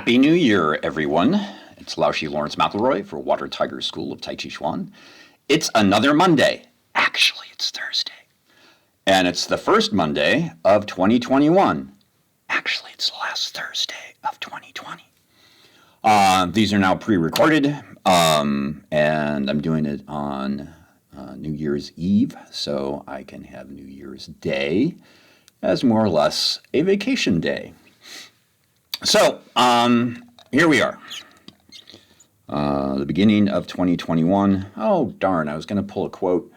Happy New Year, everyone. It's Laoshi Lawrence McElroy for Water Tiger School of Taijiquan. It's another Monday. Actually, it's Thursday. And it's the first Monday of 2021. Actually, it's the last Thursday of 2020. These are now pre-recorded, and I'm doing it on New Year's Eve, so I can have New Year's Day as more or less a vacation day. So, here we are. The beginning of 2021. Oh, darn, I was going to pull a quote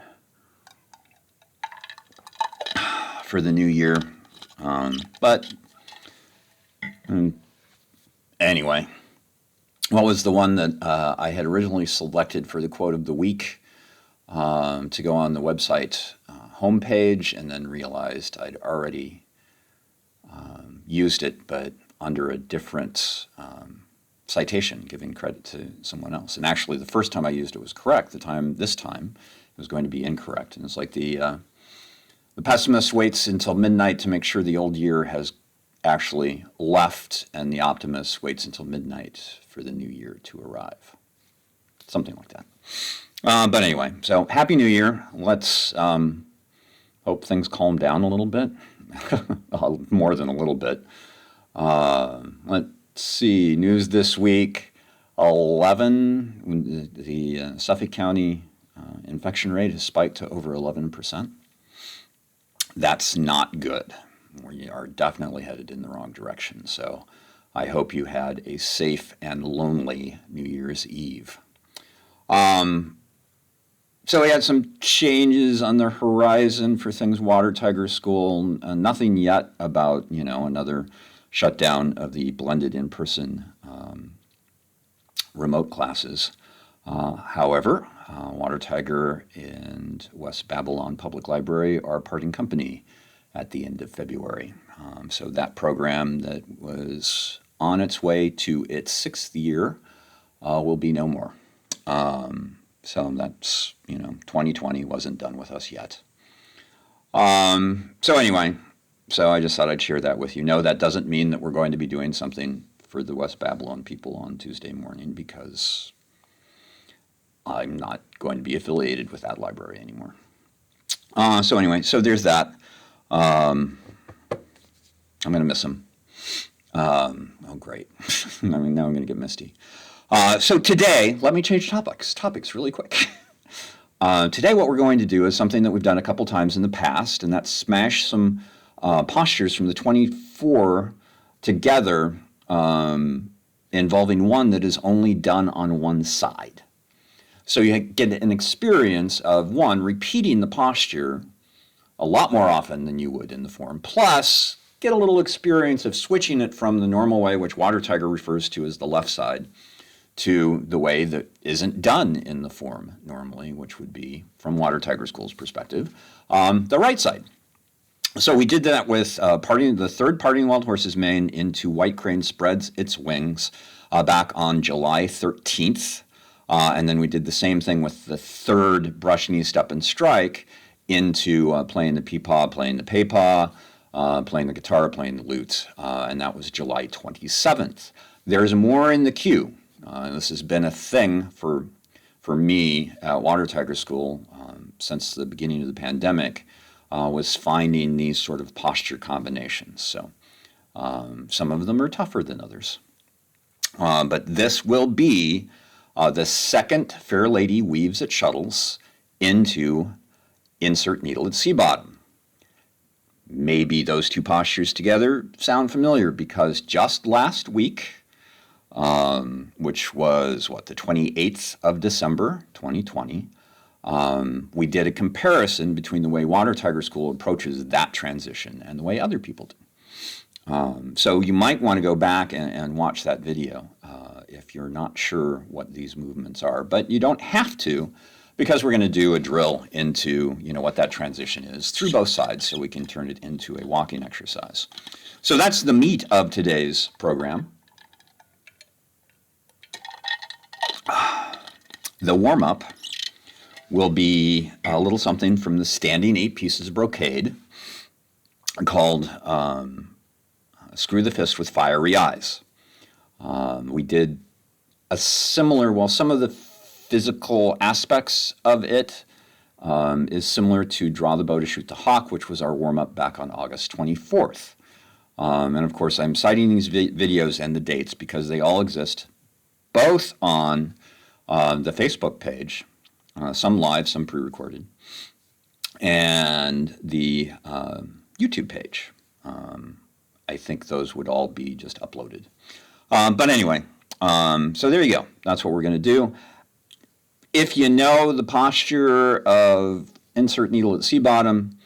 for the new year. But anyway, what was the one that I had originally selected for the quote of the week to go on the website homepage, and then realized I'd already used it, but under a different citation, giving credit to someone else. And actually, the first time I used it was correct. This time, it was going to be incorrect. And it's like the pessimist waits until midnight to make sure the old year has actually left, and the optimist waits until midnight for the new year to arrive. Something like that. But anyway, so Happy New Year. Let's hope things calm down a little bit. More than a little bit. Let's see, news this week, 11, the Suffolk County infection rate has spiked to over 11%. That's not good. We are definitely headed in the wrong direction. So I hope you had a safe and lonely New Year's Eve. So we had some changes on the horizon for things Water Tiger School. Nothing yet about, another shutdown of the blended in-person remote classes. However, Water Tiger and West Babylon Public Library are parting company at the end of February. So that program that was on its way to its 6th year will be no more. So that's, 2020 wasn't done with us yet. So anyway, so I just thought I'd share that with you. No, that doesn't mean that we're going to be doing something for the West Babylon people on Tuesday morning, because I'm not going to be affiliated with that library anymore. So anyway, so there's that. I'm going to miss them. Oh, great. Now I'm going to get misty. So today, let me change topics really quick. Today what we're going to do is something that we've done a couple times in the past, and that's smash some postures from the 24 together, involving one that is only done on one side. So you get an experience of, one, repeating the posture a lot more often than you would in the form, plus get a little experience of switching it from the normal way, which Water Tiger refers to as the left side, to the way that isn't done in the form normally, which would be, from Water Tiger School's perspective, the right side. So we did that with the third parting wild horse's mane into white crane spreads its wings back on July 13th. And then we did the same thing with the third brush knee step and strike into playing the peepaw, playing the paypaw, playing the guitar, playing the lute. And that was July 27th. There's more in the queue. This has been a thing for me at Water Tiger School since the beginning of the pandemic, was finding these sort of posture combinations. So some of them are tougher than others. But this will be the second Fair Lady weaves at Shuttles into insert needle at sea bottom. Maybe those two postures together sound familiar, because just last week, which was, the 28th of December, 2020, we did a comparison between the way Water Tiger School approaches that transition and the way other people do. So you might want to go back and watch that video if you're not sure what these movements are. But you don't have to, because we're going to do a drill into what that transition is through both sides, so we can turn it into a walking exercise. So that's the meat of today's program. The warm-up will be a little something from the standing 8 pieces of brocade called Screw the Fist with Fiery Eyes. We did a similar, well, some of the physical aspects of it is similar to Draw the Bow to Shoot the Hawk, which was our warm-up back on August 24th. And of course, I'm citing these videos and the dates because they all exist both on the Facebook page, some live, some pre-recorded, and the YouTube page. I think those would all be just uploaded. But anyway, so there you go. That's what we're going to do. If you know the posture of insert needle at sea bottom,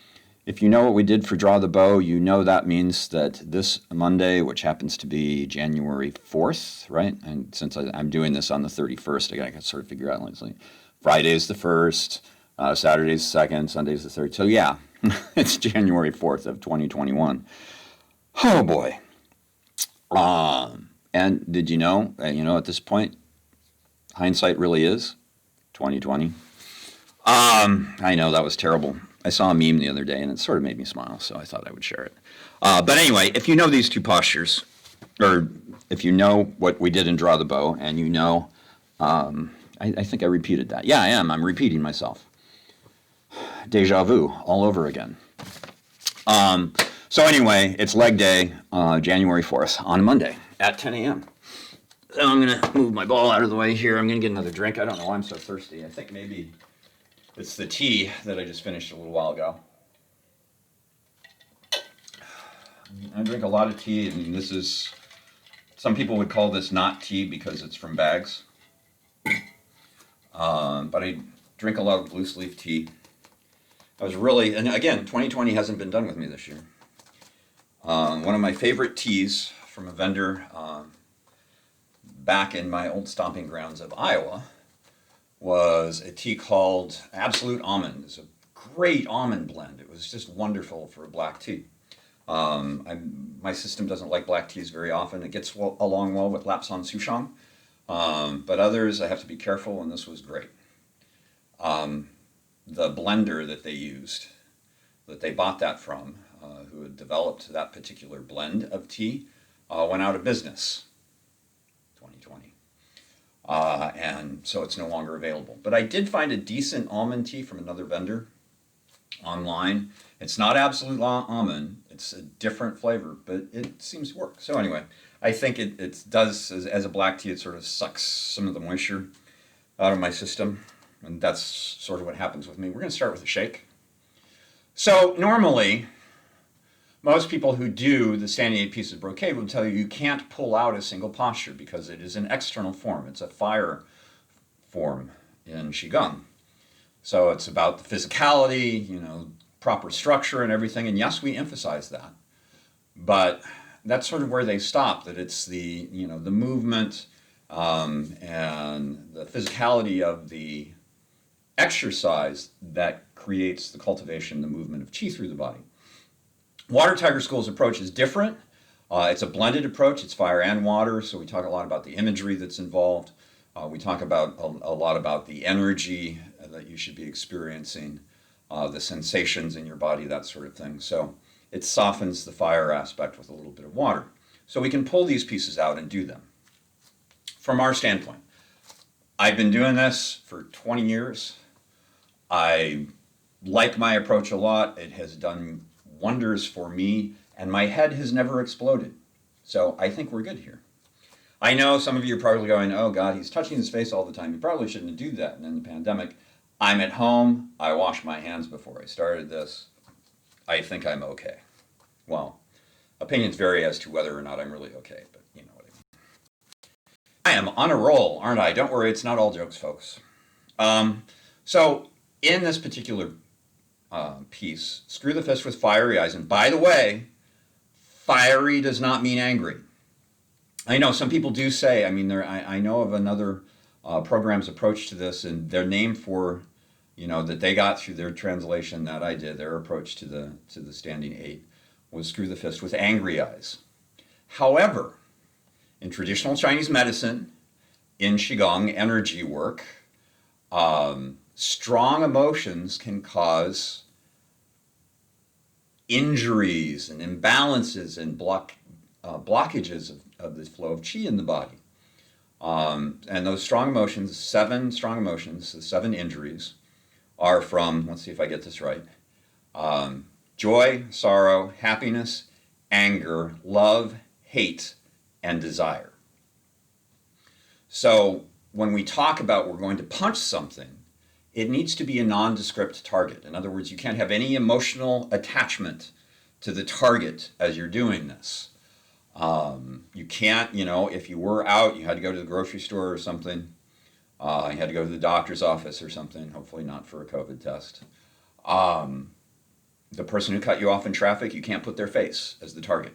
if you know what we did for Draw the Bow, you know that means that this Monday, which happens to be January 4th, right? And since I'm doing this on the 31st, I got to sort of figure out, like, Friday's the 1st, Saturday's the 2nd, Sunday's the 3rd. So yeah, it's January 4th of 2021. Oh boy. And did you know, at this point, hindsight really is 2020. I know that was terrible. I saw a meme the other day and it sort of made me smile, so I thought I would share it. But anyway, if you know these two postures, or if you know what we did in Draw the Bow, and you know, I think I repeated that. Yeah, I am. I'm repeating myself. Deja vu all over again. So anyway, it's leg day, January 4th, on Monday at 10 a.m. So I'm going to move my ball out of the way here. I'm going to get another drink. I don't know why I'm so thirsty. I think maybe it's the tea that I just finished a little while ago. I drink a lot of tea, and this is, some people would call this not tea because it's from bags. But I drink a lot of loose leaf tea. I was really, and again, 2020 hasn't been done with me this year. One of my favorite teas from a vendor back in my old stomping grounds of Iowa was a tea called Absolute Almond. It's a great almond blend. It was just wonderful for a black tea. My system doesn't like black teas very often. It gets along well with Lapsang Souchong, but others I have to be careful, and this was great. The blender that they used, that they bought that from, who had developed that particular blend of tea, went out of business 2020. And so it's no longer available. But I did find a decent almond tea from another vendor online. It's not absolute almond. It's a different flavor, but it seems to work. So anyway, I think it does, as a black tea, it sort of sucks some of the moisture out of my system. And that's sort of what happens with me. We're going to start with a shake. So normally, most people who do the standing 8 pieces of brocade will tell you you can't pull out a single posture because it is an external form. It's a fire form in Qigong. So it's about the physicality, proper structure and everything. And yes, we emphasize that. But that's sort of where they stop, that it's the movement and the physicality of the exercise that creates the cultivation, the movement of qi through the body. Water Tiger School's approach is different. It's a blended approach. It's fire and water, so we talk a lot about the imagery that's involved. We talk about a lot about the energy that you should be experiencing, the sensations in your body, that sort of thing. So it softens the fire aspect with a little bit of water. So we can pull these pieces out and do them. From our standpoint, I've been doing this for 20 years. I like my approach a lot. It has done wonders for me, and my head has never exploded. So I think we're good here. I know some of you are probably going, oh God, he's touching his face all the time. You probably shouldn't do that. And in the pandemic, I'm at home. I washed my hands before I started this. I think I'm okay. Well, opinions vary as to whether or not I'm really okay, but you know what I mean. I am on a roll, aren't I? Don't worry, it's not all jokes, folks. So in this particular piece, screw the fist with fiery eyes. And by the way, fiery does not mean angry. I know some people do say, I know of another program's approach to this, and their name for, that they got through their translation that I did, their approach to the standing 8 was screw the fist with angry eyes. However, in traditional Chinese medicine, in Qigong energy work, strong emotions can cause injuries and imbalances and block blockages of the flow of qi in the body. And those strong emotions, 7 strong emotions, the 7 injuries, are from, let's see if I get this right, joy, sorrow, happiness, anger, love, hate, and desire. So when we talk about we're going to punch something, it needs to be a nondescript target. In other words, you can't have any emotional attachment to the target as you're doing this. You can't, if you were out, you had to go to the grocery store or something, you had to go to the doctor's office or something, hopefully not for a COVID test. The person who cut you off in traffic, you can't put their face as the target,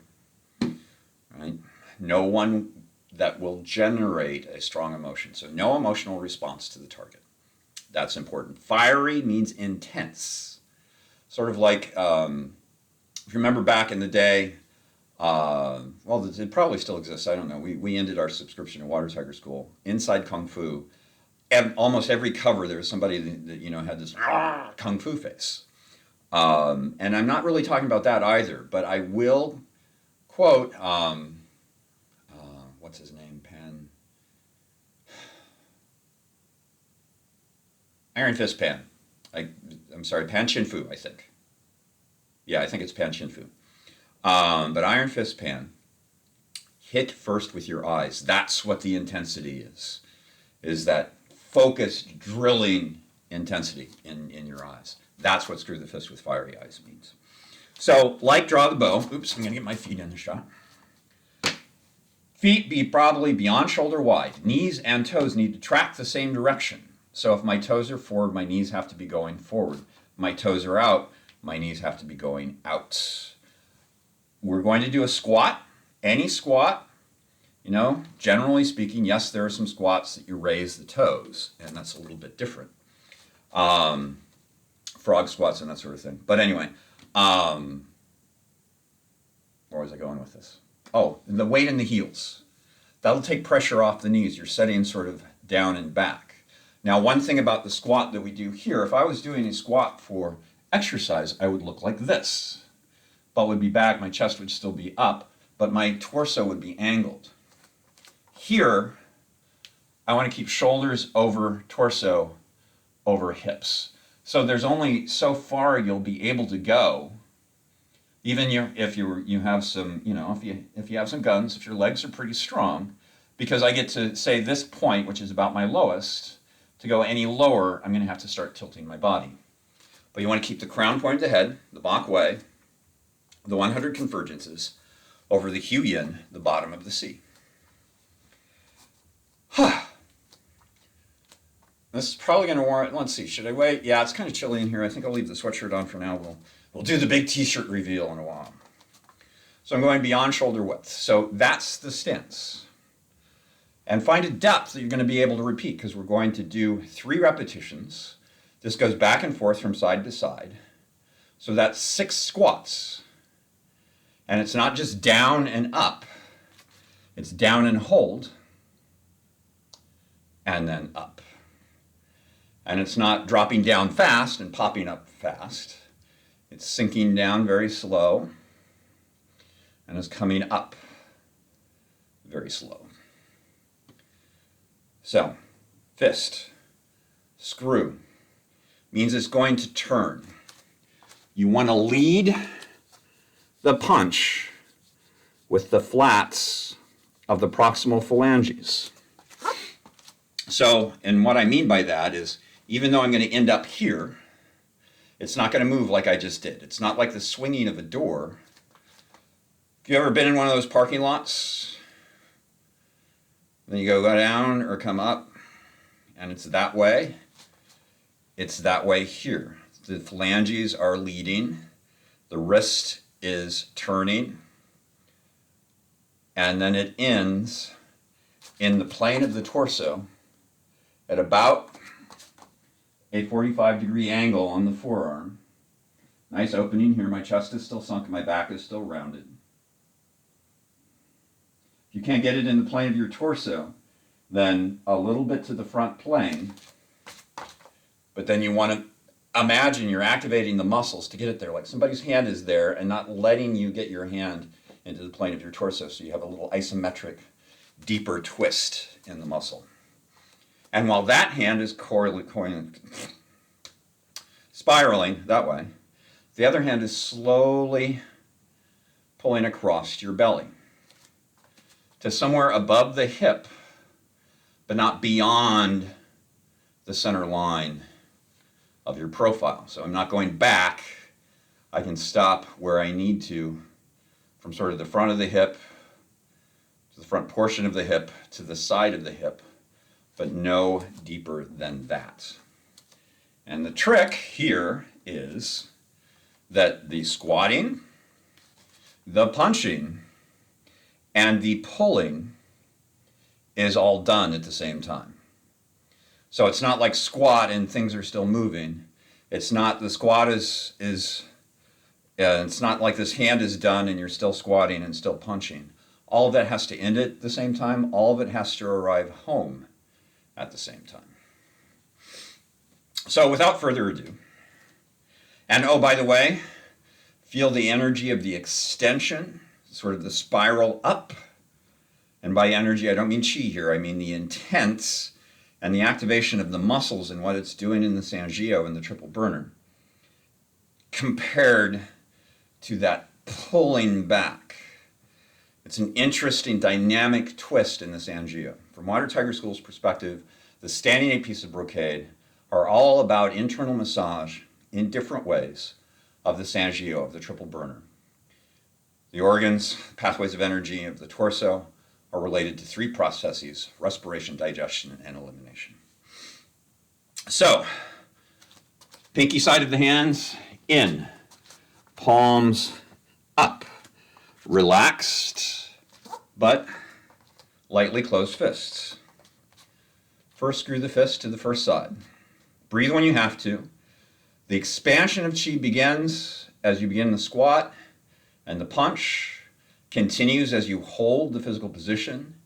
right? No one that will generate a strong emotion. So no emotional response to the target. That's important. Fiery means intense. Sort of like, if you remember back in the day, well, it probably still exists, I don't know. We ended our subscription to Water Tiger School. Inside Kung Fu, almost every cover there was somebody that had this Kung Fu face. And I'm not really talking about that either, but I will quote, what's his name? Iron Fist Pan. I'm sorry, Pan Chin Fu, I think. Yeah, I think it's Pan Chin Fu. But Iron Fist Pan, hit first with your eyes. That's what the intensity is that focused, drilling intensity in your eyes. That's what screw the fist with fiery eyes means. So, like draw the bow. Oops, I'm going to get my feet in the shot. Feet be probably beyond shoulder wide. Knees and toes need to track the same direction. So if my toes are forward, my knees have to be going forward. If my toes are out, my knees have to be going out. We're going to do a squat. Any squat, generally speaking, yes, there are some squats that you raise the toes, and that's a little bit different. Frog squats and that sort of thing. But anyway, where was I going with this? Oh, the weight in the heels. That'll take pressure off the knees. You're setting sort of down and back. Now, one thing about the squat that we do here, if I was doing a squat for exercise, I would look like this. Butt would be back, my chest would still be up, but my torso would be angled. Here, I want to keep shoulders over torso, over hips. So there's only so far you'll be able to go. Even if you have some, if you have some guns, if your legs are pretty strong, because I get to say this point, which is about my lowest. To go any lower, I'm going to have to start tilting my body. But you want to keep the crown point of the head, the Bach way, the 100 convergences, over the Hu Yin, the bottom of the C. This is probably going to warrant, let's see, should I wait? Yeah, it's kind of chilly in here. I think I'll leave the sweatshirt on for now. We'll do the big t-shirt reveal in a while. So I'm going beyond shoulder width. So that's the stance. And find a depth that you're going to be able to repeat, because we're going to do 3 repetitions. This goes back and forth from side to side. So that's 6 squats. And it's not just down and up. It's down and hold, and then up. And it's not dropping down fast and popping up fast. It's sinking down very slow, and it's coming up very slow. So, fist, screw, means it's going to turn. You want to lead the punch with the flats of the proximal phalanges. So, and what I mean by that is, even though I'm going to end up here, it's not going to move like I just did. It's not like the swinging of a door. Have you ever been in one of those parking lots? Then you go down or come up, and it's that way. It's that way here. The phalanges are leading. The wrist is turning. And then it ends in the plane of the torso at about a 45-degree angle on the forearm. Nice opening here. My chest is still sunk. My back is still rounded. If you can't get it in the plane of your torso, then a little bit to the front plane, but then you want to imagine you're activating the muscles to get it there, like somebody's hand is there and not letting you get your hand into the plane of your torso. So you have a little isometric, deeper twist in the muscle. And while that hand is spiraling that way, the other hand is slowly pulling across your belly to somewhere above the hip, but not beyond the center line of your profile. So I'm not going back. I can stop where I need to, from sort of the front of the hip to the front portion of the hip to the side of the hip, but no deeper than that. And the trick here is that the squatting, the punching, and the pulling is all done at the same time. So it's not like squat and things are still moving. It's not, the squat is it's not like this hand is done and you're still squatting and still punching. All of that has to end at the same time. All of it has to arrive home at the same time. So without further ado, and oh, by the way, feel the energy of the extension, sort of the spiral up. And by energy, I don't mean chi here. I mean the intense and the activation of the muscles and what it's doing in the Sangio and the triple burner, compared to that pulling back. It's an interesting dynamic twist in the Sangio. From Water Tiger School's perspective, the standing 8 pieces of Brocade are all about internal massage in different ways of the Sangio, of the triple burner. The organs, pathways of energy of the torso are related to 3 processes: respiration, digestion, and elimination. So, pinky side of the hands in, palms up, relaxed but lightly closed fists. First, screw the fist to the first side. Breathe when you have to. The expansion of chi begins as you begin the squat, and the punch continues as you hold the physical position,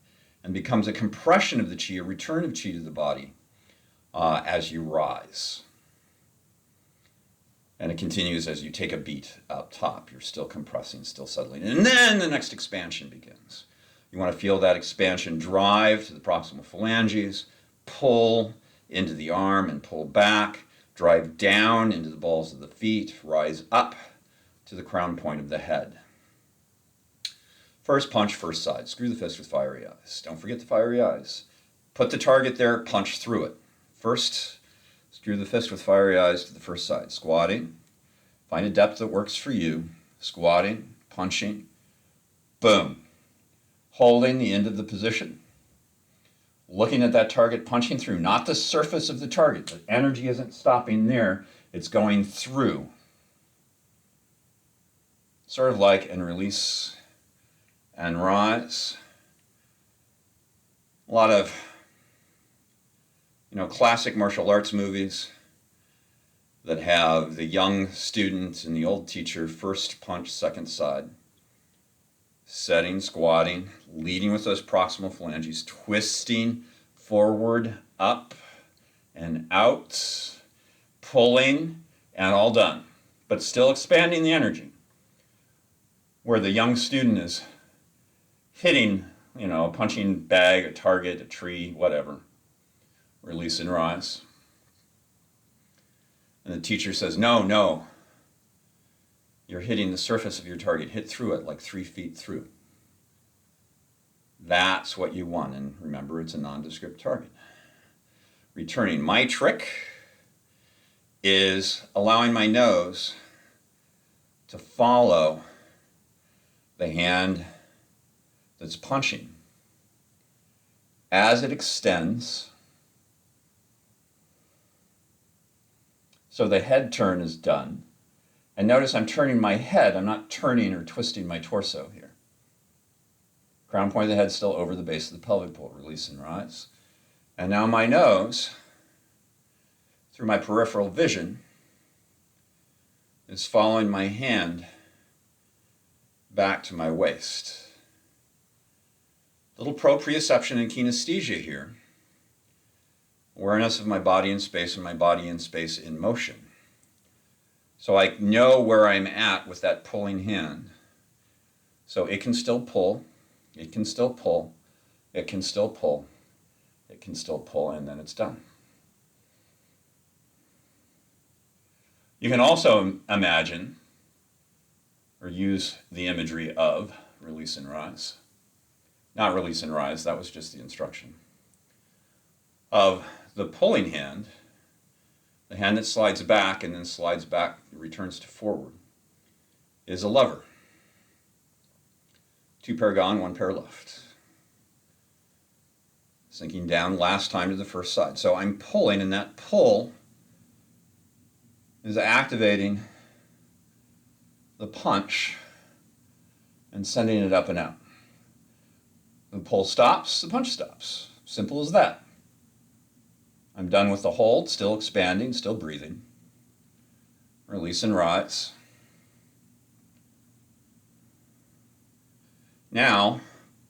and becomes a compression of the chi, a return of chi to the body as you rise. And it continues as you take a beat up top. You're still compressing, still settling. And then the next expansion begins. You want to feel that expansion drive to the proximal phalanges, pull into the arm and pull back, drive down into the balls of the feet, rise up to the crown point of the head. First punch, first side. Screw the fist with fiery eyes. Don't forget the fiery eyes. Put the target there, punch through it. First, screw the fist with fiery eyes to the first side. Squatting. Find a depth that works for you. Squatting, punching, boom. Holding the end of the position. Looking at that target, punching through, not the surface of the target. The energy isn't stopping there. It's going through. Sort of like, and release and rise. A lot of, classic martial arts movies that have the young student and the old teacher first punch, second side. Setting, squatting, leading with those proximal phalanges, twisting forward, up and out, pulling, and all done. But still expanding the energy. Where the young student is hitting, a punching bag, a target, a tree, whatever. Release and rise. And the teacher says, no. You're hitting the surface of your target. Hit through it like 3 feet through. That's what you want. And remember, it's a nondescript target. Returning. My trick is allowing my nose to follow the hand that's punching. As it extends, so the head turn is done. And notice I'm turning my head. I'm not turning or twisting my torso here. Crown point of the head still over the base of the pelvic bowl. Release and rise. And now my nose, through my peripheral vision, is following my hand back to my waist. Little proprioception and kinesthesia here. Awareness of my body in space and my body in space in motion. So I know where I'm at with that pulling hand. So it can still pull, it can still pull, it can still pull, it can still pull, and then it's done. You can also imagine or use the imagery of release and rise. Not release and rise, that was just the instruction. Of the pulling hand, the hand that slides back and then slides back, returns to forward, is a lever. 2 pair gone, 1 pair left. Sinking down last time to the first side. So I'm pulling, and that pull is activating the punch and sending it up and out. The pull stops, the punch stops. Simple as that. I'm done with the hold, still expanding, still breathing. Release and rise. Now,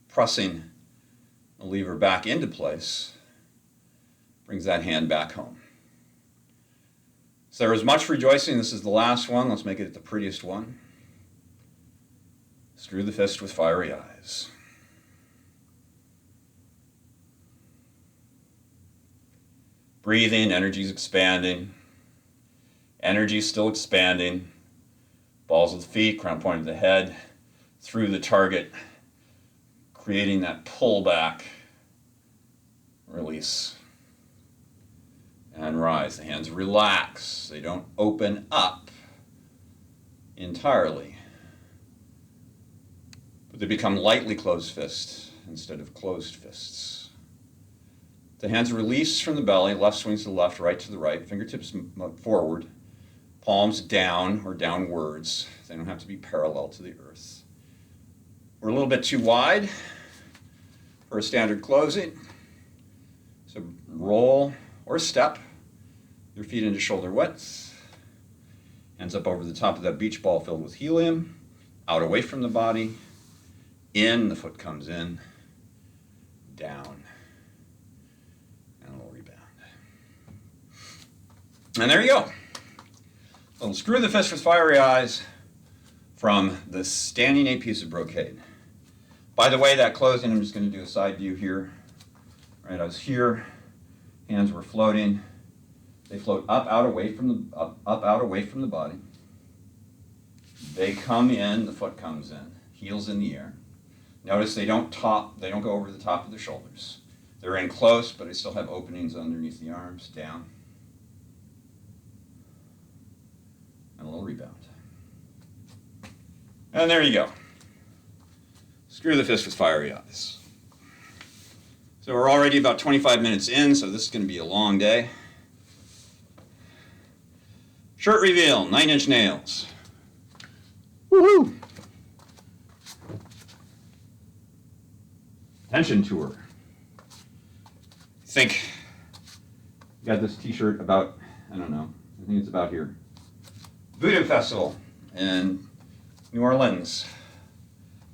pressing the lever back into place brings that hand back home. So there was much rejoicing. This is the last one. Let's make it the prettiest one. Screw the fist with fiery eyes. Breathing, energy's expanding. Energy's still expanding. Balls of the feet, crown point of the head, through the target, creating that pullback, release, and rise. The hands relax. They don't open up entirely, but they become lightly closed fists instead of closed fists. The hands release from the belly, left swings to the left, right to the right, fingertips forward, palms down or downwards. They don't have to be parallel to the earth. We're a little bit too wide for a standard closing. So roll or step your feet into shoulder width. Hands up over the top of that beach ball filled with helium. Out away from the body. In, the foot comes in. Down. And a little rebound. And there you go. A little screw the fist with fiery eyes from the standing 8 piece of brocade. By the way, that closing, I'm just going to do a side view here. Right, I was here, hands were floating. They float up, out, away from the body. They come in, the foot comes in, heels in the air. Notice they don't go over the top of the shoulders. They're in close, but I still have openings underneath the arms, down. And a little rebound. And there you go. Screw the fist with fiery eyes. So we're already about 25 minutes in, so this is going to be a long day. Shirt reveal, 9-inch nails. Woohoo! Tension tour. Think you got this t-shirt about, I don't know, I think it's about here. Voodoo Festival in New Orleans,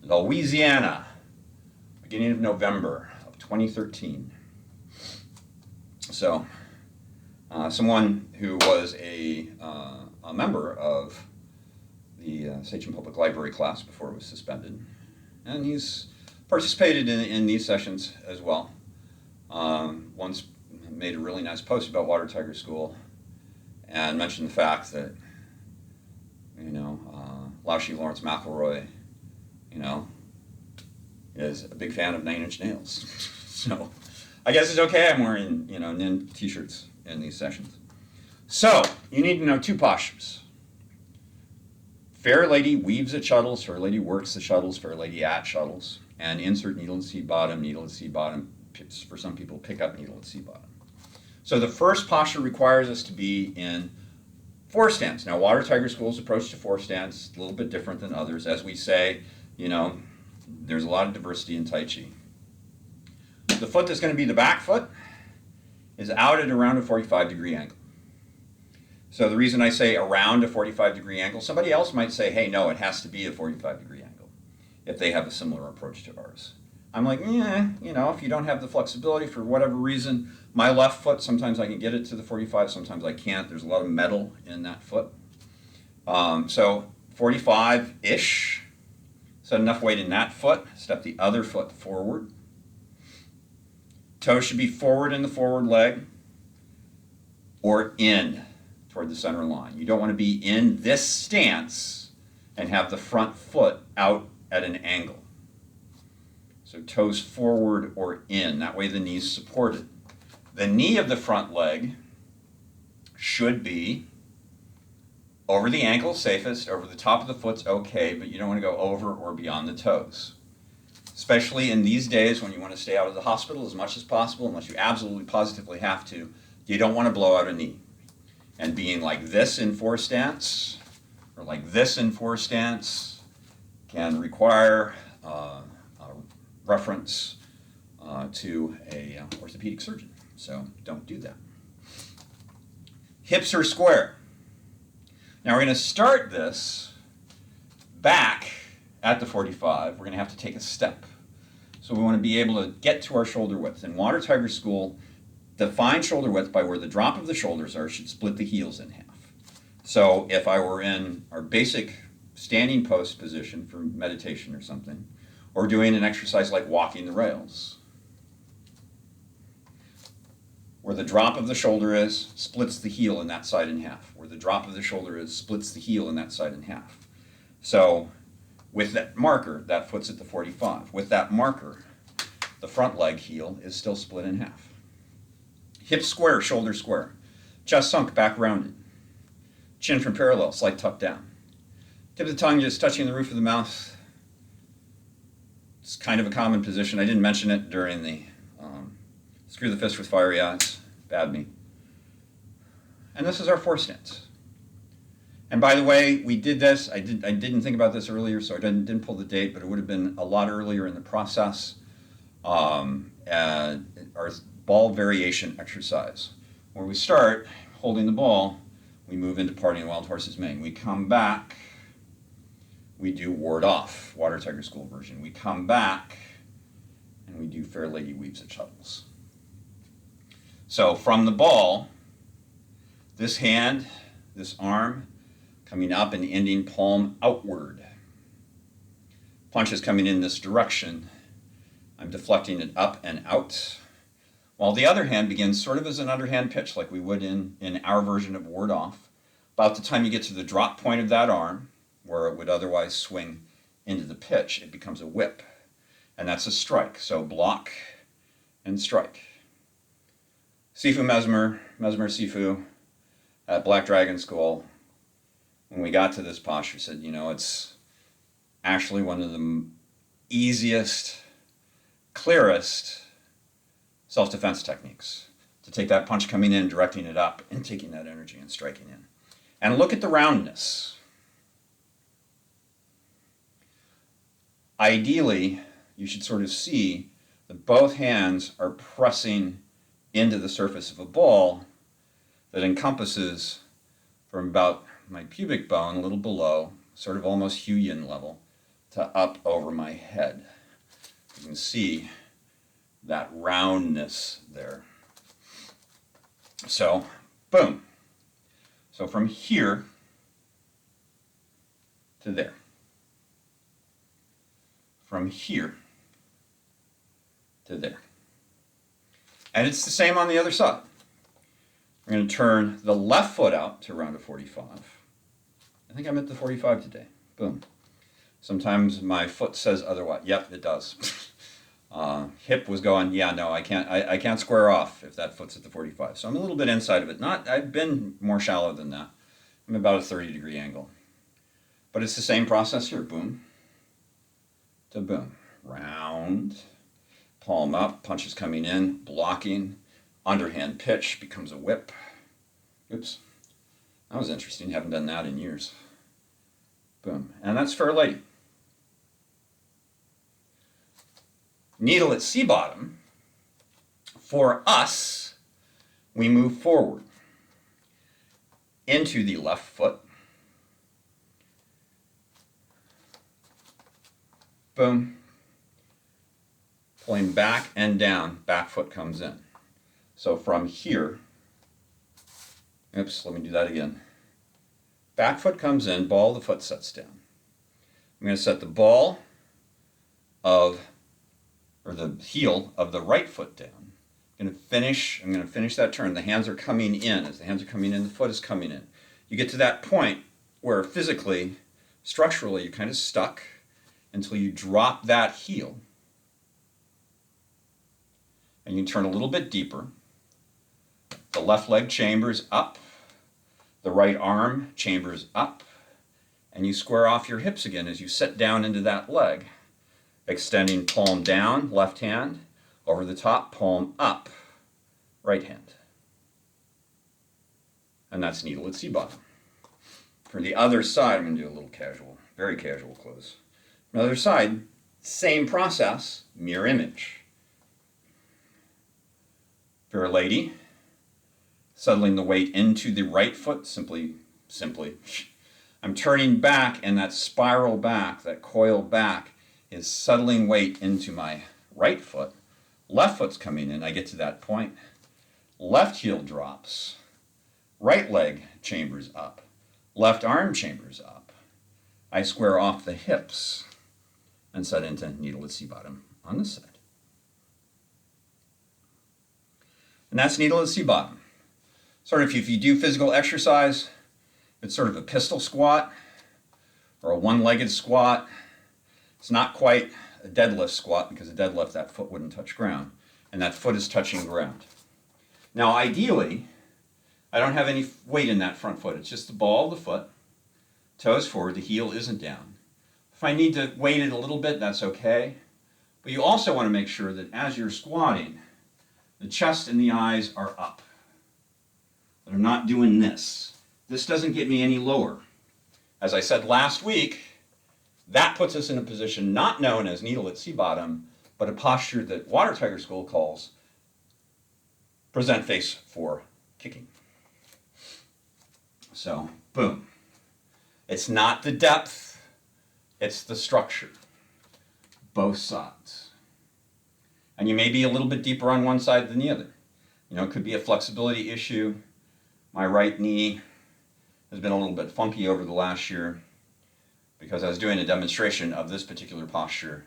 Louisiana, beginning of November of 2013. So, someone who was a member of the Sachem Public Library class before it was suspended, and he's participated in these sessions as well. Once made a really nice post about Water Tiger School and mentioned the fact that, Laoshi Lawrence McElroy, is a big fan of 9-inch nails. So I guess it's okay I'm wearing, nin t-shirts in these sessions. So you need to know 2 postures. Fair lady weaves at shuttles, fair lady works the shuttles, fair lady at shuttles, and insert needle at seed bottom, for some people pick up needle at seed bottom. So the first posture requires us to be in 4 stance. Now, Water Tiger School's approach to 4 stance is a little bit different than others. As we say, there's a lot of diversity in Tai Chi. The foot that's going to be the back foot is out at around a 45-degree angle. So the reason I say around a 45-degree angle, somebody else might say, hey, no, it has to be a 45-degree angle if they have a similar approach to ours. I'm like, if you don't have the flexibility for whatever reason, my left foot, sometimes I can get it to the 45, sometimes I can't. There's a lot of metal in that foot. So 45-ish, Set enough weight in that foot, step the other foot forward. Toes should be forward in the forward leg or in toward the center line. You don't want to be in this stance and have the front foot out at an angle. So toes forward or in, that way the knee's supported. The knee of the front leg should be over the ankle, safest. Over the top of the foot's okay, but you don't want to go over or beyond the toes. Especially in these days when you want to stay out of the hospital as much as possible, unless you absolutely positively have to, you don't want to blow out a knee. And being like this in four stance, or like this in four stance, can require a reference to a orthopedic surgeon. So don't do that. Hips are square. Now we're going to start this back at the 45. We're going to have to take a step. So we want to be able to get to our shoulder width. In Water Tiger School, define shoulder width by where the drop of the shoulders are should split the heels in half. So if I were in our basic standing post position for meditation or something, or doing an exercise like walking the rails, where the drop of the shoulder is, splits the heel in that side in half. Where the drop of the shoulder is, splits the heel in that side in half. So with that marker, that foot's at the 45. With that marker, the front leg heel is still split in half. Hips square, shoulder square. Chest sunk, back rounded. Chin from parallel, slight tuck down. Tip of the tongue just touching the roof of the mouth. It's kind of a common position. I didn't mention it during the screw the fist with fiery eyes. Bad me. And this is our four stance. And by the way, we did this. I didn't think about this earlier, so I didn't pull the date, but it would have been a lot earlier in the process. Our ball variation exercise, where we start holding the ball, we move into Parting Wild Horse's Mane. We come back, we do ward off, Water Tiger School version. We come back, and we do Fair Lady Weaves at Shuttles. So from the ball, this hand, this arm, coming up and ending palm outward. Punch is coming in this direction. I'm deflecting it up and out. While the other hand begins sort of as an underhand pitch, like we would in our version of ward off. About the time you get to the drop point of that arm, where it would otherwise swing into the pitch, it becomes a whip. And that's a strike. So block and strike. Sifu Mesmer Sifu at Black Dragon School, when we got to this posture, said, you know, it's actually one of the easiest, clearest self-defense techniques. To take that punch coming in, directing it up, and taking that energy and striking in. And look at the roundness. Ideally, you should sort of see that both hands are pressing into the surface of a ball that encompasses from about my pubic bone, a little below, sort of almost Hu-yin level, to up over my head. You can see that roundness there. So, boom. So from here to there. From here to there. And it's the same on the other side. We're going to turn the left foot out to around a 45. I think I'm at the 45 today. Boom. Sometimes my foot says otherwise. Yep, it does. Hip was going, yeah, no, I can't square off if that foot's at the 45. So I'm a little bit inside of it. I've been more shallow than that. I'm about a 30-degree angle. But it's the same process here. Boom to boom. Round. Palm up, punches coming in, blocking, underhand pitch becomes a whip. Oops, that was interesting. Haven't done that in years. Boom, and that's Fair Lady. Needle at sea bottom. For us, we move forward into the left foot. Boom. Pulling back and down, back foot comes in. So from here, oops, let me do that again. Back foot comes in, ball of the foot sets down. I'm going to set the ball of, or the heel of the right foot down. I'm going to finish that turn. The hands are coming in. As the hands are coming in, the foot is coming in. You get to that point where physically, structurally, you're kind of stuck until you drop that heel. And you turn a little bit deeper. The left leg chambers up. The right arm chambers up. And you square off your hips again as you sit down into that leg. Extending palm down, left hand. Over the top, palm up, right hand. And that's needle at sea bottom. For the other side, I'm going to do a little casual, very casual close. For the other side, same process, mirror image. Fair lady, settling the weight into the right foot, simply. I'm turning back, and that spiral back, that coil back, is settling weight into my right foot. Left foot's coming in. I get to that point. Left heel drops. Right leg chambers up. Left arm chambers up. I square off the hips and set into needle at sea bottom on this side. And that's needle at sea bottom. Sort of if you do physical exercise, it's sort of a pistol squat or a one-legged squat. It's not quite a deadlift squat because a deadlift, that foot wouldn't touch ground. And that foot is touching ground. Now ideally, I don't have any weight in that front foot. It's just the ball of the foot, toes forward, the heel isn't down. If I need to weight it a little bit, that's okay. But you also want to make sure that as you're squatting, the chest and the eyes are up. That I'm not doing this. This doesn't get me any lower. As I said last week, that puts us in a position not known as needle at sea bottom, but a posture that Water Tiger School calls present face for kicking. So, boom. It's not the depth, it's the structure. Both sides. And you may be a little bit deeper on one side than the other. You know, it could be a flexibility issue. My right knee has been a little bit funky over the last year because I was doing a demonstration of this particular posture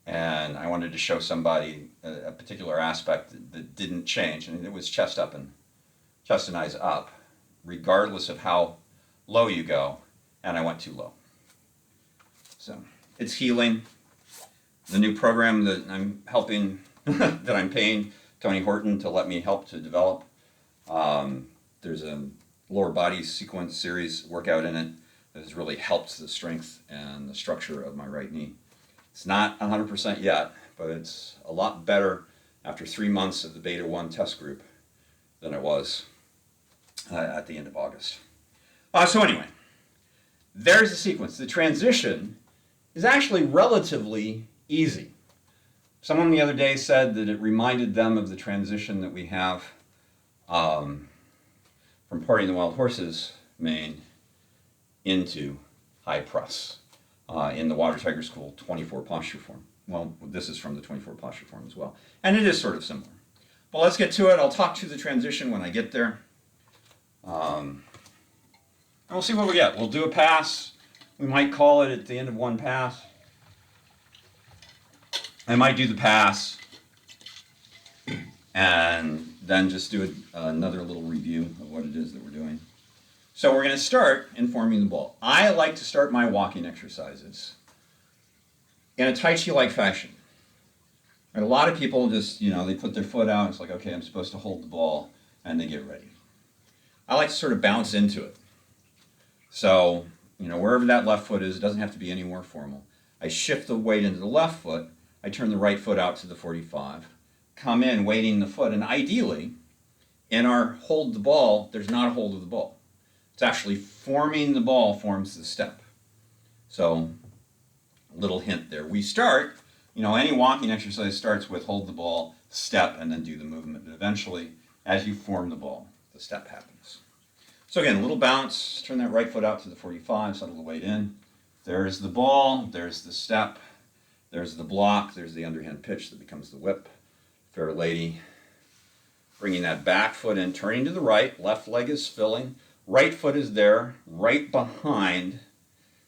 and I wanted to show somebody a particular aspect that didn't change, and it was chest and eyes up, regardless of how low you go, and I went too low. So it's healing. The new program that I'm helping, that I'm paying Tony Horton to let me help to develop, there's a lower body sequence series workout in it that has really helped the strength and the structure of my right knee. It's not 100% yet, but it's a lot better after 3 months of the Beta 1 test group than it was at the end of August. So anyway, there's the sequence. The transition is actually relatively easy. Someone the other day said that it reminded them of the transition that we have from Partying the Wild Horses main into high press in the Water Tiger School 24 posture form. Well, this is from the 24 posture form as well. And it is sort of similar. But let's get to it. I'll talk to the transition when I get there. And we'll see what we get. We'll do a pass. We might call it at the end of one pass. I might do the pass and then just do another little review of what it is that we're doing. So we're going to start in forming the ball. I like to start my walking exercises in a Tai Chi-like fashion. And a lot of people just, they put their foot out. It's like, okay, I'm supposed to hold the ball, and they get ready. I like to sort of bounce into it. So, wherever that left foot is, it doesn't have to be any more formal. I shift the weight into the left foot. I turn the right foot out to the 45. Come in, weighting the foot. And ideally, in our hold the ball, there's not a hold of the ball. It's actually forming the ball forms the step. So, a little hint there. We start, any walking exercise starts with hold the ball, step, and then do the movement. But eventually, as you form the ball, the step happens. So again, a little bounce, turn that right foot out to the 45, settle the weight in. There's the ball, there's the step, there's the block, there's the underhand pitch that becomes the whip. Fair lady, bringing that back foot in, turning to the right, left leg is filling, right foot is there, right behind,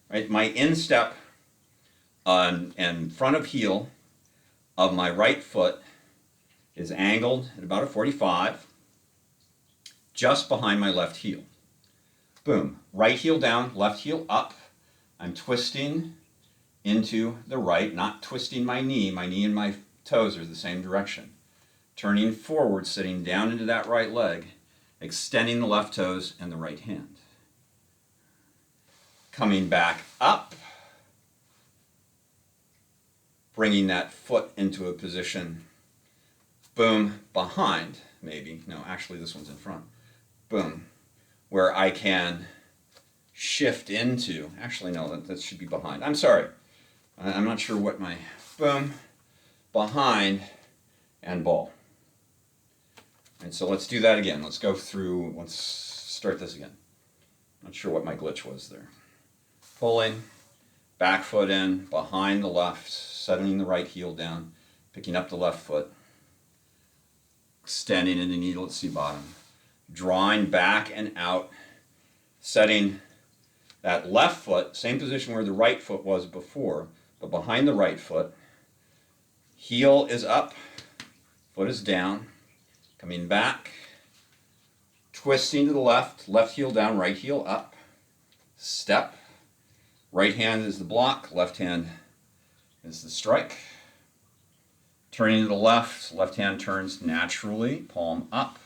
right? My instep and front of heel of my right foot is angled at about a 45, just behind my left heel. Boom. Right heel down, left heel up. I'm twisting into the right, not twisting my knee. My knee and my toes are the same direction. Turning forward, sitting down into that right leg, extending the left toes and the right hand. Coming back up, bringing that foot into a position, boom, behind, maybe. No, actually this one's in front. Boom. Where I can shift into, actually no, that should be behind. I'm sorry. I'm not sure what my, boom, behind, and ball. And so let's do that again. Let's go through, let's start this again. Not sure what my glitch was there. Pulling, back foot in, behind the left, setting the right heel down, picking up the left foot, extending into needle at C-bottom, drawing back and out, setting that left foot, same position where the right foot was before, but behind the right foot. Heel is up, foot is down, coming back, twisting to the left, left heel down, right heel up, step, right hand is the block, left hand is the strike. Turning to the left, left hand turns naturally, palm up,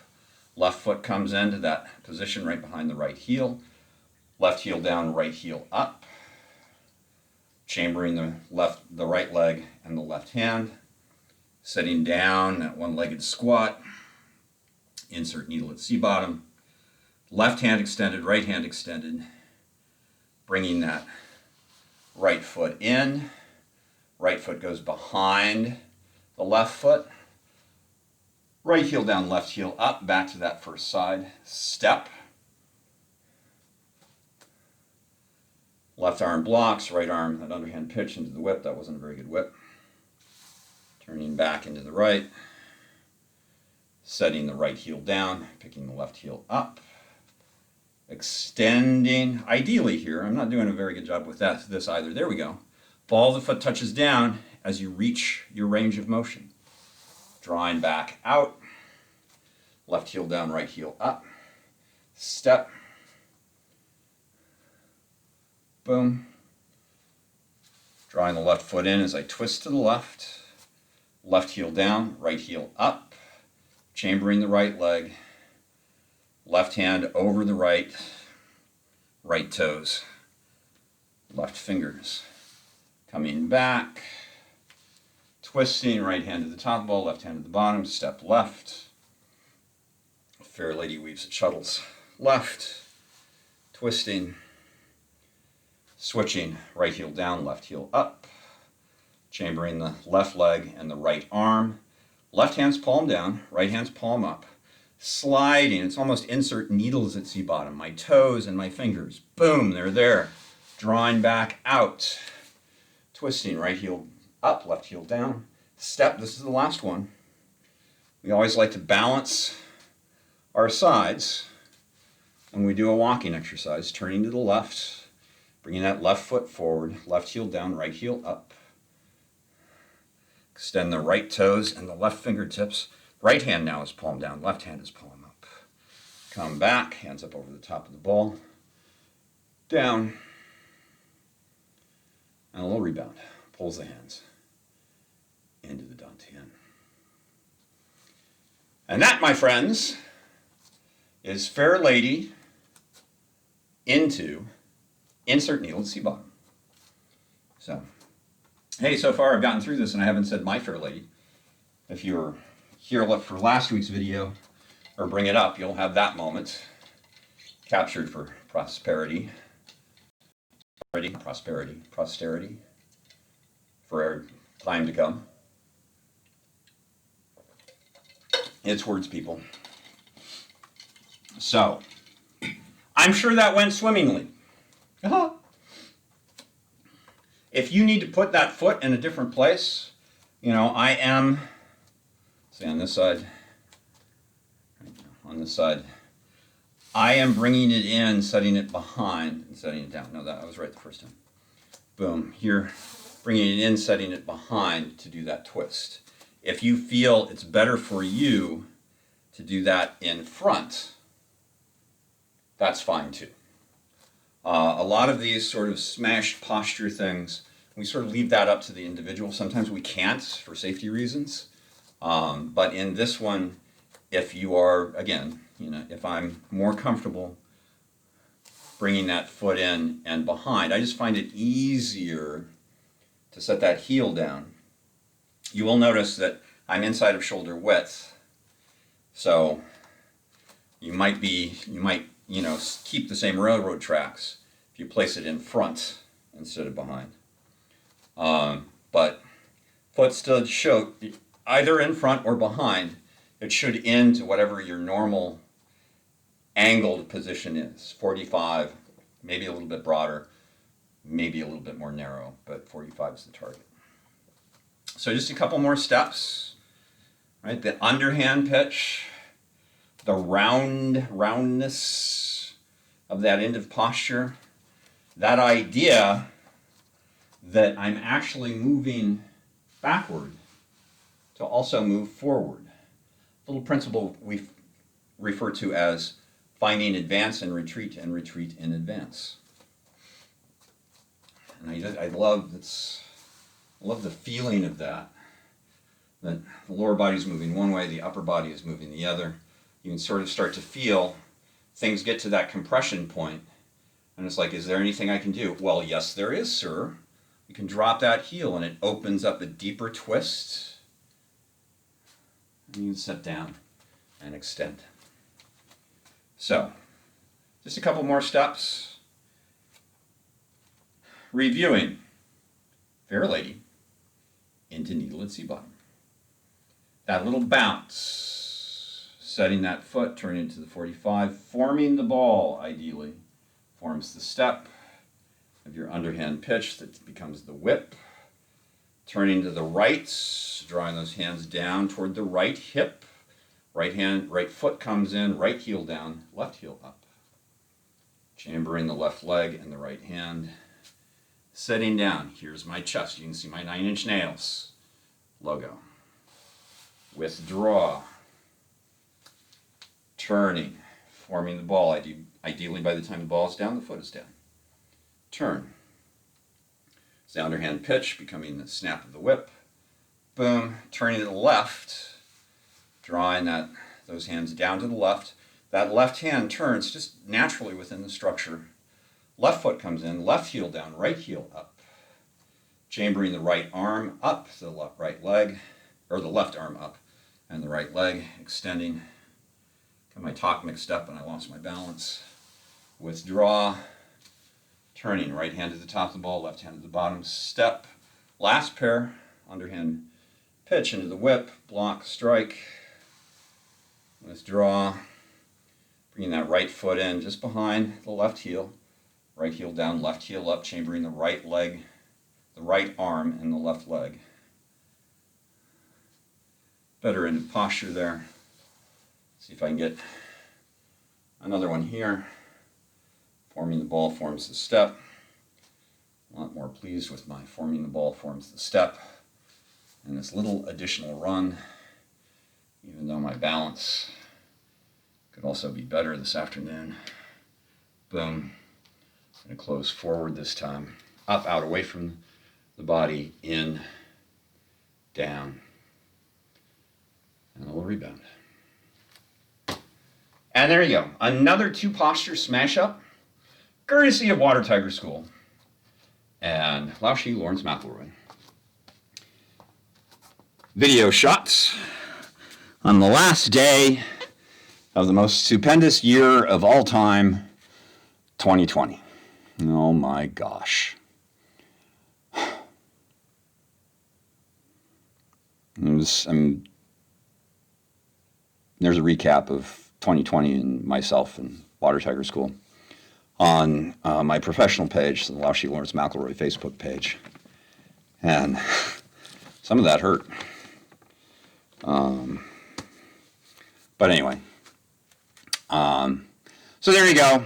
left foot comes into that position right behind the right heel, left heel down, right heel up, chambering the right leg and the left hand, sitting down, that one-legged squat, insert needle at C-bottom, left hand extended, right hand extended, bringing that right foot in, right foot goes behind the left foot, right heel down, left heel up, back to that first side, step, left arm blocks, right arm, that underhand pitch into the whip, that wasn't a very good whip, turning back into the right, setting the right heel down, picking the left heel up, extending, ideally here, I'm not doing a very good job with this either, there we go, ball of the foot touches down as you reach your range of motion, drawing back out, left heel down, right heel up, step, boom, drawing the left foot in as I twist to the left, left heel down, right heel up, chambering the right leg, left hand over the right, right toes, left fingers, coming back, twisting, right hand to the top ball, left hand to the bottom, step left, fair lady weaves at shuttles, left, twisting, switching, right heel down, left heel up, chambering the left leg and the right arm, left hand's palm down, right hand's palm up, sliding, it's almost insert needles at C-bottom, my toes and my fingers, boom, they're there, drawing back out, twisting, right heel up, left heel down, step, this is the last one. We always like to balance our sides when we do a walking exercise, turning to the left, bringing that left foot forward, left heel down, right heel up. Extend the right toes and the left fingertips. Right hand now is palm down, left hand is palm up. Come back, hands up over the top of the ball, down, and a little rebound. Pulls the hands into the dantian. And that, my friends, is fair lady into insert needle at C-bottom. So, hey, so far I've gotten through this and I haven't said my fair lady. If you're here for last week's video, or bring it up, you'll have that moment captured for posterity, for time to come. It's words, people. So, I'm sure that went swimmingly. If you need to put that foot in a different place, I am, say on this side, I am bringing it in, setting it behind, and setting it down. No, I was right the first time. Boom, here, bringing it in, setting it behind to do that twist. If you feel it's better for you to do that in front, that's fine too. A lot of these sort of smashed posture things, we sort of leave that up to the individual. Sometimes we can't for safety reasons. But in this one, if you are, again, if I'm more comfortable bringing that foot in and behind, I just find it easier to set that heel down. You will notice that I'm inside of shoulder width. So you might keep the same railroad tracks if you place it in front instead of behind. But foot still show either in front or behind. It should end to whatever your normal angled position is. 45, maybe a little bit broader, maybe a little bit more narrow, but 45 is the target. So just a couple more steps, right? The underhand pitch, the roundness of that end of posture, that idea that I'm actually moving backward to also move forward. A little principle we refer to as finding advance and retreat in advance. And I love the feeling of that the lower body is moving one way, the upper body is moving the other. You can sort of start to feel things get to that compression point, and it's like, is there anything I can do? Well, yes, there is, sir. You can drop that heel, and it opens up a deeper twist, and you can sit down and extend. So, just a couple more steps. Reviewing. Fair lady into needle at sea bottom. That little bounce, setting that foot, turning into the 45, forming the ball, ideally, forms the step of your underhand pitch that becomes the whip. Turning to the right, drawing those hands down toward the right hip. Right foot comes in, right heel down, left heel up. Chambering the left leg and the right hand. Sitting down, here's my chest. You can see my 9-inch nails. Logo. Withdraw. Turning, forming the ball. Ideally, by the time the ball is down, the foot is down. Turn. It's the underhand pitch, becoming the snap of the whip. Boom. Turning to the left, drawing those hands down to the left. That left hand turns just naturally within the structure. Left foot comes in, left heel down, right heel up. Chambering the right arm up, the right leg, or the left arm up, and the right leg extending. Got my talk mixed up and I lost my balance. Withdraw. Turning, right hand to the top of the ball, left hand to the bottom. Step. Last pair, underhand pitch into the whip, block, strike. Withdraw. Bringing that right foot in just behind the left heel. Right heel down, left heel up, chambering the right leg, the right arm, and the left leg. Better into posture there. See if I can get another one here. Forming the ball forms the step. A lot more pleased with my forming the ball forms the step. And this little additional run, even though my balance could also be better this afternoon. Boom. Going to close forward this time. Up, out, away from the body, in, down. And a little rebound. And there you go. Another 2 posture smash up, courtesy of Water Tiger School and Lao Shi Lawrence McElroy. Video shots on the last day of the most stupendous year of all time, 2020. Oh my gosh. There's a recap of 2020 and myself and Water Tiger School on my professional page, the Lao Shi Lawrence McElroy Facebook page. And some of that hurt. But anyway. So there you go.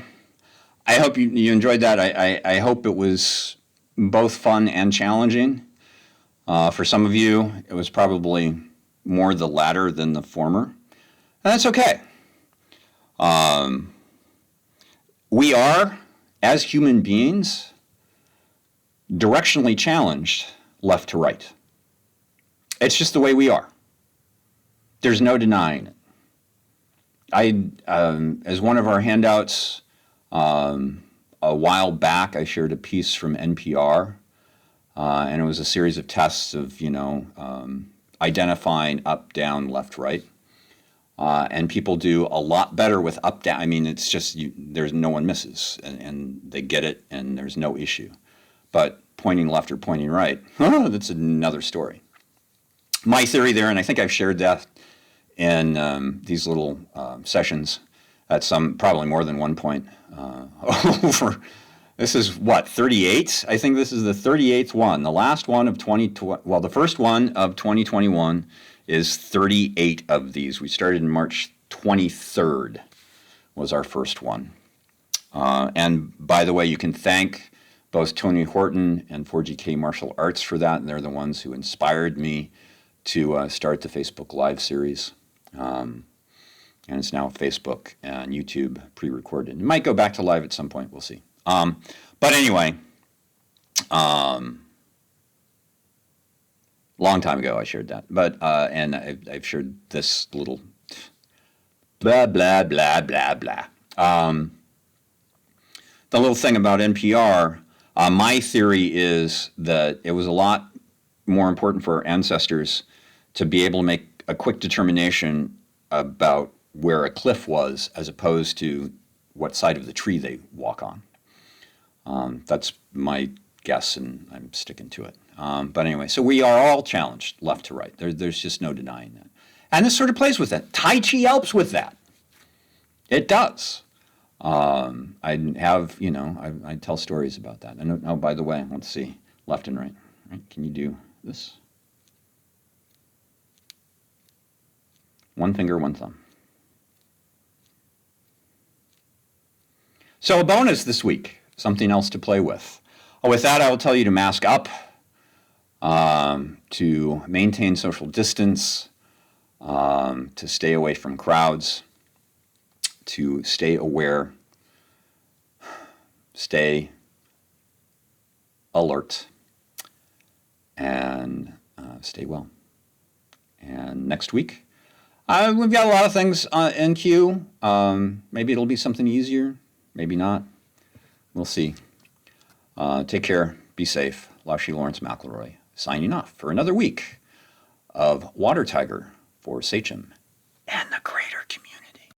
I hope you enjoyed that. I hope it was both fun and challenging. For some of you, it was probably more the latter than the former. And that's okay. We are, as human beings, directionally challenged left to right. It's just the way we are. There's no denying it. As one of our handouts a while back, I shared a piece from NPR, and it was a series of tests of, identifying up, down, left, right. And people do a lot better with up, down. I mean, it's just, there's no one misses, and they get it, and there's no issue. But pointing left or pointing right, that's another story. My theory there, and I think I've shared that in these little sessions at probably more than one point over. This is what, 38? I think this is the 38th one. The last one of the first one of 2021 is 38 of these. We started in March 23rd was our first one. And by the way, you can thank both Tony Horton and 4GK Martial Arts for that. And they're the ones who inspired me to start the Facebook Live series. And it's now Facebook and YouTube pre-recorded. It might go back to live at some point. We'll see. But anyway, long time ago I shared that. But and I've shared this little blah, blah, blah, blah, blah. The little thing about NPR, my theory is that it was a lot more important for our ancestors to be able to make a quick determination about where a cliff was as opposed to what side of the tree they walk on. That's my guess, and I'm sticking to it. But anyway, so we are all challenged left to right. There's just no denying that. And this sort of plays with that. Tai Chi helps with that. It does. I tell stories about that. And oh, by the way, let's see, left and right. Right? Can you do this? One finger, one thumb. So a bonus this week, something else to play with. With that, I will tell you to mask up, to maintain social distance, to stay away from crowds, to stay aware, stay alert, and stay well. And next week, we've got a lot of things in queue. Maybe it'll be something easier, maybe not. We'll see. Take care. Be safe. Lashy Lawrence McElroy signing off for another week of Water Tiger for Sachem and the crowd.